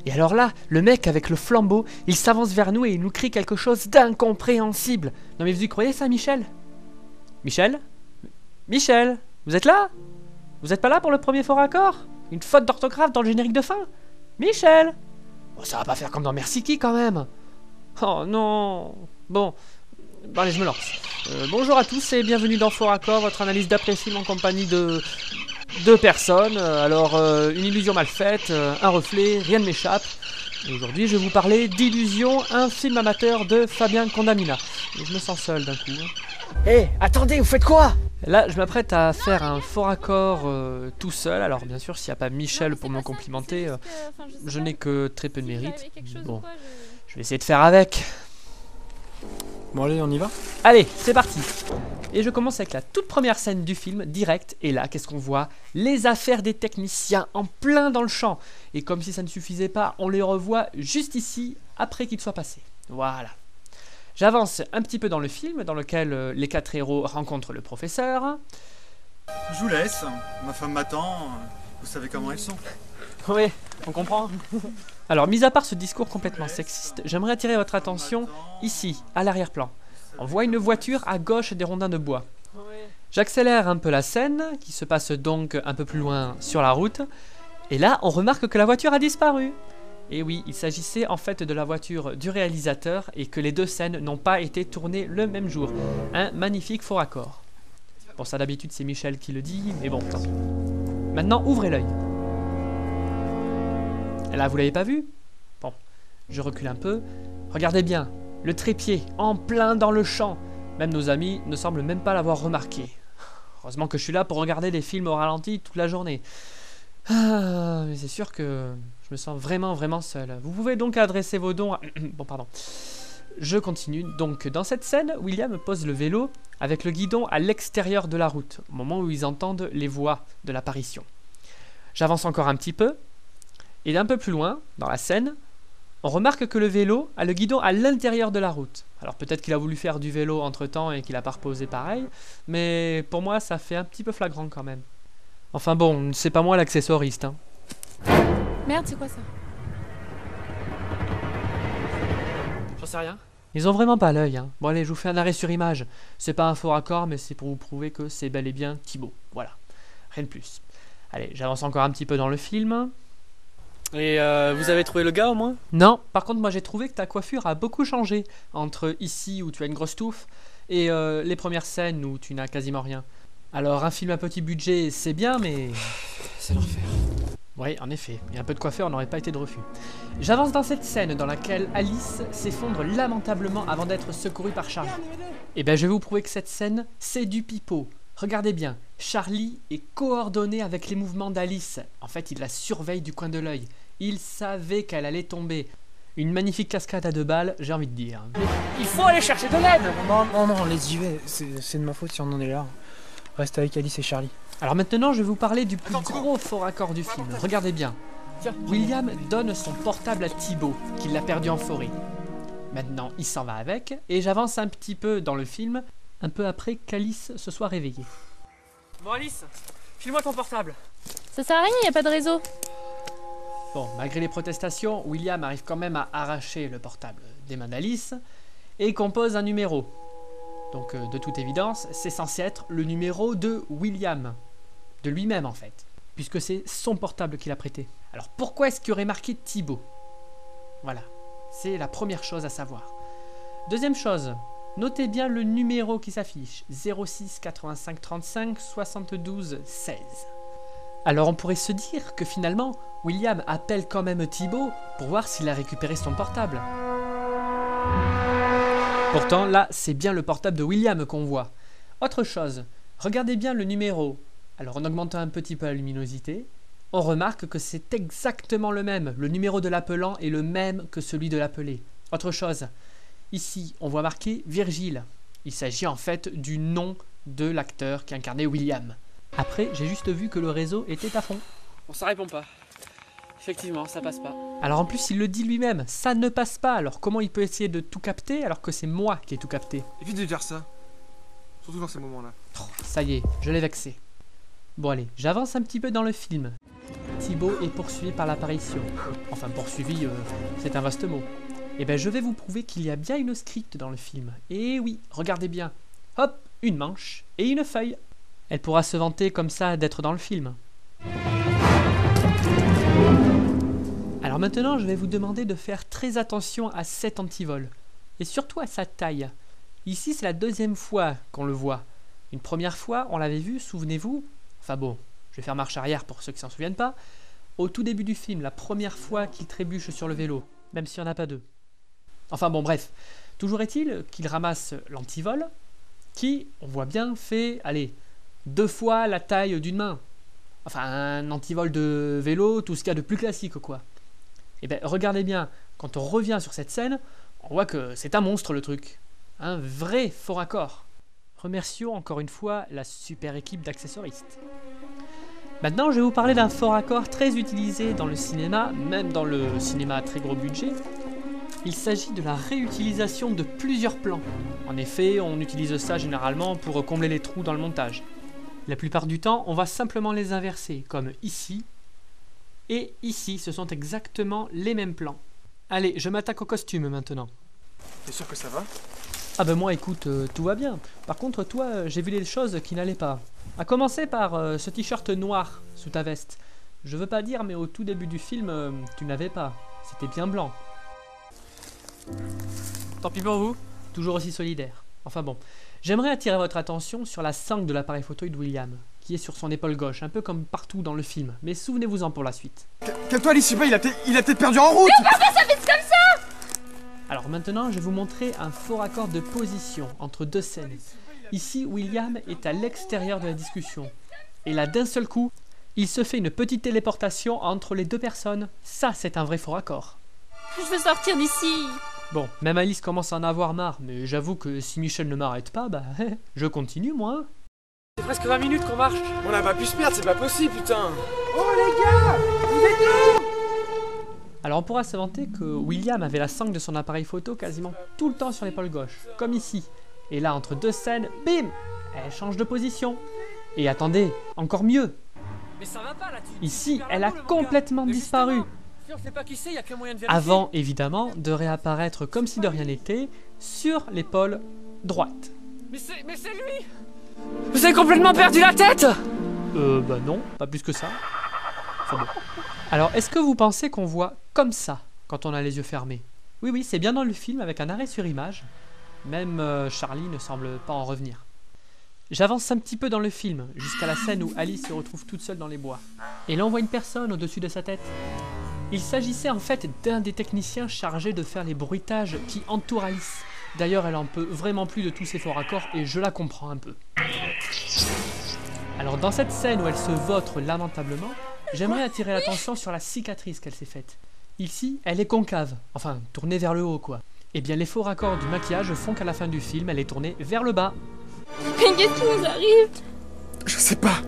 Et alors là, le mec avec le flambeau, il s'avance vers nous et il nous crie quelque chose d'incompréhensible. Non mais vous y croyez ça, Michel? Michel? Michel? Vous êtes là? Vous êtes pas là pour le premier faux raccord? Une faute d'orthographe dans le générique de fin? Michel? Oh, ça va pas faire comme dans Merci qui quand même. Oh non. Bon, allez, je me lance. Bonjour à tous et bienvenue dans Faux Raccord, votre analyse d'après-film en compagnie de deux personnes. Une illusion mal faite, un reflet, rien ne m'échappe. Et aujourd'hui, je vais vous parler d'Illusion, un film amateur de Fabien Condamina. Et je me sens seul d'un coup. Hé, attendez, vous faites quoi? Là, je m'apprête à faire un faux raccord tout seul. Alors, bien sûr, s'il n'y a pas Michel pour me complimenter, je n'ai que très peu de mérite. Bon, je vais essayer de faire avec. Bon allez, on y va? Allez, c'est parti. Et je commence avec la toute première scène du film, direct. Et là, qu'est-ce qu'on voit? Les affaires des techniciens en plein dans le champ. Et comme si ça ne suffisait pas, on les revoit juste ici, après qu'ils soient passés. Voilà. J'avance un petit peu dans le film, dans lequel les quatre héros rencontrent le professeur. Je vous laisse, ma femme m'attend, vous savez comment elles sont. Oui, on comprend. Alors, mis à part ce discours complètement sexiste, j'aimerais attirer votre attention ici, à l'arrière-plan. On voit une voiture à gauche des rondins de bois. J'accélère un peu la scène, qui se passe donc un peu plus loin sur la route. Et là, on remarque que la voiture a disparu. Et oui, il s'agissait en fait de la voiture du réalisateur et que les deux scènes n'ont pas été tournées le même jour. Un magnifique faux raccord. Bon, ça d'habitude c'est Michel qui le dit, mais bon, tant pis. Maintenant, ouvrez l'œil. Et là, vous l'avez pas vu? Bon, je recule un peu. Regardez bien, le trépied en plein dans le champ. Même nos amis ne semblent même pas l'avoir remarqué. Heureusement que je suis là pour regarder des films au ralenti toute la journée. Ah, mais c'est sûr que je me sens vraiment seul. Vous pouvez donc adresser vos dons à... Bon, pardon. Je continue. Donc, dans cette scène, William pose le vélo avec le guidon à l'extérieur de la route, au moment où ils entendent les voix de l'apparition. J'avance encore un petit peu, et d'un peu plus loin, dans la scène, on remarque que le vélo a le guidon à l'intérieur de la route. Alors peut-être qu'il a voulu faire du vélo entre-temps et qu'il n'a pas reposé pareil, mais pour moi, ça fait un petit peu flagrant quand même. Enfin bon, c'est pas moi l'accessoiriste, hein. Merde, c'est quoi ça? J'en sais rien. Ils ont vraiment pas l'œil, hein. Bon allez, je vous fais un arrêt sur image. C'est pas un faux raccord, mais c'est pour vous prouver que c'est bel et bien Thibaut. Voilà. Rien de plus. Allez, j'avance encore un petit peu dans le film. Et vous avez trouvé le gars au moins? Non, par contre moi j'ai trouvé que ta coiffure a beaucoup changé entre ici où tu as une grosse touffe et les premières scènes où tu n'as quasiment rien. Alors un film à petit budget c'est bien mais... C'est l'enfer. Oui en effet, et un peu de coiffeur n'aurait pas été de refus. J'avance dans cette scène dans laquelle Alice s'effondre lamentablement avant d'être secourue par Charlie. Et ben je vais vous prouver que cette scène c'est du pipeau. Regardez bien, Charlie est coordonné avec les mouvements d'Alice. En fait, il la surveille du coin de l'œil. Il savait qu'elle allait tomber. Une magnifique cascade à 2 balles, j'ai envie de dire. Il faut aller chercher de l'aide! Non, j'y vais. C'est de ma faute si on en est là. Reste avec Alice et Charlie. Alors maintenant, je vais vous parler du plus gros faux raccord du film. Regardez bien. William donne son portable à Thibaut, qu'il l'a perdu en forêt. Maintenant, il s'en va avec, et j'avance un petit peu dans le film, un peu après qu'Alice se soit réveillée. Bon Alice, file-moi ton portable. Ça sert à rien, y a pas de réseau. Bon, malgré les protestations, William arrive quand même à arracher le portable des mains d'Alice et compose un numéro. Donc de toute évidence, c'est censé être le numéro de William. De lui-même en fait, puisque c'est son portable qu'il a prêté. Alors pourquoi est-ce qu'il y aurait marqué Thibaut? Voilà, c'est la première chose à savoir. Deuxième chose, notez bien le numéro qui s'affiche, 06 85 35 72 16. Alors on pourrait se dire que finalement, William appelle quand même Thibaut pour voir s'il a récupéré son portable. Pourtant là, c'est bien le portable de William qu'on voit. Autre chose, regardez bien le numéro. Alors en augmentant un petit peu la luminosité, on remarque que c'est exactement le même. Le numéro de l'appelant est le même que celui de l'appelé. Autre chose, ici, on voit marqué Virgile. Il s'agit en fait du nom de l'acteur qui incarnait William. Après, j'ai juste vu que le réseau était à fond. Bon, ça répond pas. Effectivement, ça passe pas. Alors en plus, il le dit lui-même, ça ne passe pas. Alors comment il peut essayer de tout capter alors que c'est moi qui ai tout capté? Évite de dire ça. Surtout dans ces moments-là. Ça y est, je l'ai vexé. Bon allez, j'avance un petit peu dans le film. Thibault est poursuivi par l'apparition. Enfin, poursuivi, c'est un vaste mot. Et ben, je vais vous prouver qu'il y a bien une script dans le film. Et oui, regardez bien. Hop, une manche et une feuille. Elle pourra se vanter comme ça d'être dans le film. Alors maintenant, je vais vous demander de faire très attention à cet antivol. Et surtout à sa taille. Ici, c'est la deuxième fois qu'on le voit. Une première fois, on l'avait vu, souvenez-vous. Enfin bon, je vais faire marche arrière pour ceux qui s'en souviennent pas. Au tout début du film, la première fois qu'il trébuche sur le vélo, même s'il n'y en a pas deux. Enfin bon, bref. Toujours est-il qu'il ramasse l'antivol, qui, on voit bien, fait, allez, 2 fois la taille d'une main. Enfin, un antivol de vélo, tout ce qu'il y a de plus classique, quoi. Et bien, regardez bien, quand on revient sur cette scène, on voit que c'est un monstre, le truc. Un vrai faux raccord. Remercions encore une fois la super équipe d'accessoristes. Maintenant, je vais vous parler d'un faux raccord très utilisé dans le cinéma, même dans le cinéma à très gros budget. Il s'agit de la réutilisation de plusieurs plans. En effet, on utilise ça généralement pour combler les trous dans le montage. La plupart du temps, on va simplement les inverser, comme ici et ici. Ce sont exactement les mêmes plans. Allez, je m'attaque au costume maintenant. T'es sûr que ça va? Ah ben moi, écoute, tout va bien. Par contre, toi, j'ai vu des choses qui n'allaient pas. À commencer par ce t-shirt noir sous ta veste. Je veux pas dire, mais au tout début du film, tu n'avais pas. C'était bien blanc. Tant pis pour vous, toujours aussi solidaire. Enfin bon, j'aimerais attirer votre attention sur la sangle de l'appareil photo de William, qui est sur son épaule gauche, un peu comme partout dans le film. Mais souvenez-vous-en pour la suite. Calme-toi, Alice, il a peut-être perdu en route. Alors maintenant, je vais vous montrer un faux raccord de position entre deux scènes. Ici, William est à l'extérieur de la discussion. Et là, d'un seul coup, il se fait une petite téléportation entre les deux personnes. Ça, c'est un vrai faux raccord. Je veux sortir d'ici. Bon, même Alice commence à en avoir marre, mais j'avoue que si Michel ne m'arrête pas, bah, je continue, moi. C'est presque 20 minutes qu'on marche. On n'a pas pu se perdre, c'est pas possible, putain. Alors on pourra se vanter que William avait la sangle de son appareil photo quasiment tout le temps sur l'épaule gauche, comme ici. Et là, entre deux scènes, bim, elle change de position. Et attendez, encore mieux. Mais ça va pas là, Ici, elle a complètement disparu. Si on sait pas qui c'est, y a qu'un moyen de vérifier. Avant, évidemment, de réapparaître comme si de rien n'était, sur l'épaule droite. Mais c'est lui. Vous avez complètement perdu la tête. Bah non, pas plus que ça. Enfin bon. Alors, est-ce que vous pensez qu'on voit comme ça quand on a les yeux fermés? Oui, oui, c'est bien dans le film avec un arrêt sur image. Même Charlie ne semble pas en revenir. J'avance un petit peu dans le film, jusqu'à la scène où Alice se retrouve toute seule dans les bois. Et là, on voit une personne au-dessus de sa tête. Il s'agissait en fait d'un des techniciens chargés de faire les bruitages qui entourent Alice. D'ailleurs, elle en peut vraiment plus de tous ces faux raccords et je la comprends un peu. Alors, dans cette scène où elle se vautre lamentablement, j'aimerais attirer l'attention sur la cicatrice qu'elle s'est faite. Ici, elle est concave, enfin, tournée vers le haut quoi. Eh bien, les faux raccords du maquillage font qu'à la fin du film, elle est tournée vers le bas. Mais qu'est-ce qui nous arrive? Je sais pas.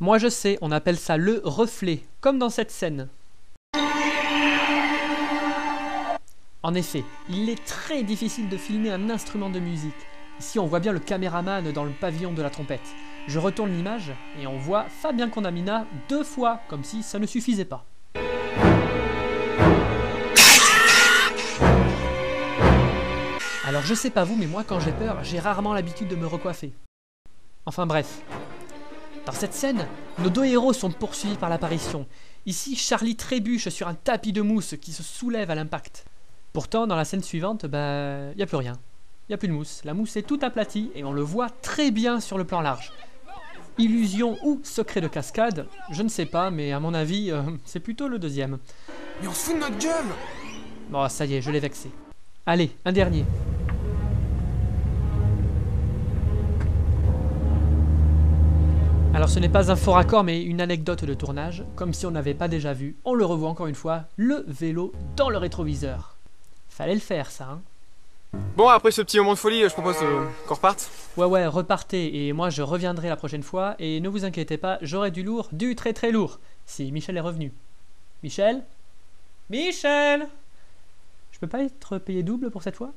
Moi je sais, on appelle ça le reflet, comme dans cette scène. En effet, il est très difficile de filmer un instrument de musique. Ici on voit bien le caméraman dans le pavillon de la trompette. Je retourne l'image et on voit Fabien Condamina 2 fois, comme si ça ne suffisait pas. Alors je sais pas vous, mais moi quand j'ai peur, j'ai rarement l'habitude de me recoiffer. Enfin bref. Dans cette scène, nos deux héros sont poursuivis par l'apparition. Ici, Charlie trébuche sur un tapis de mousse qui se soulève à l'impact. Pourtant, dans la scène suivante, y a plus rien. Y a plus de mousse. La mousse est toute aplatie et on le voit très bien sur le plan large. Illusion ou secret de cascade, je ne sais pas, mais à mon avis, c'est plutôt le deuxième. Mais on se fout de notre gueule. Bon, ça y est, je l'ai vexé. Allez, un dernier. Alors ce n'est pas un faux raccord mais une anecdote de tournage, comme si on n'avait pas déjà vu, on le revoit encore une fois, le vélo dans le rétroviseur. Fallait le faire ça, hein. Bon, après ce petit moment de folie, je propose qu'on reparte. Ouais, repartez et moi je reviendrai la prochaine fois et ne vous inquiétez pas, j'aurai du lourd, du très très lourd, si Michel est revenu. Michel? Michel? Je peux pas être payé double pour cette fois?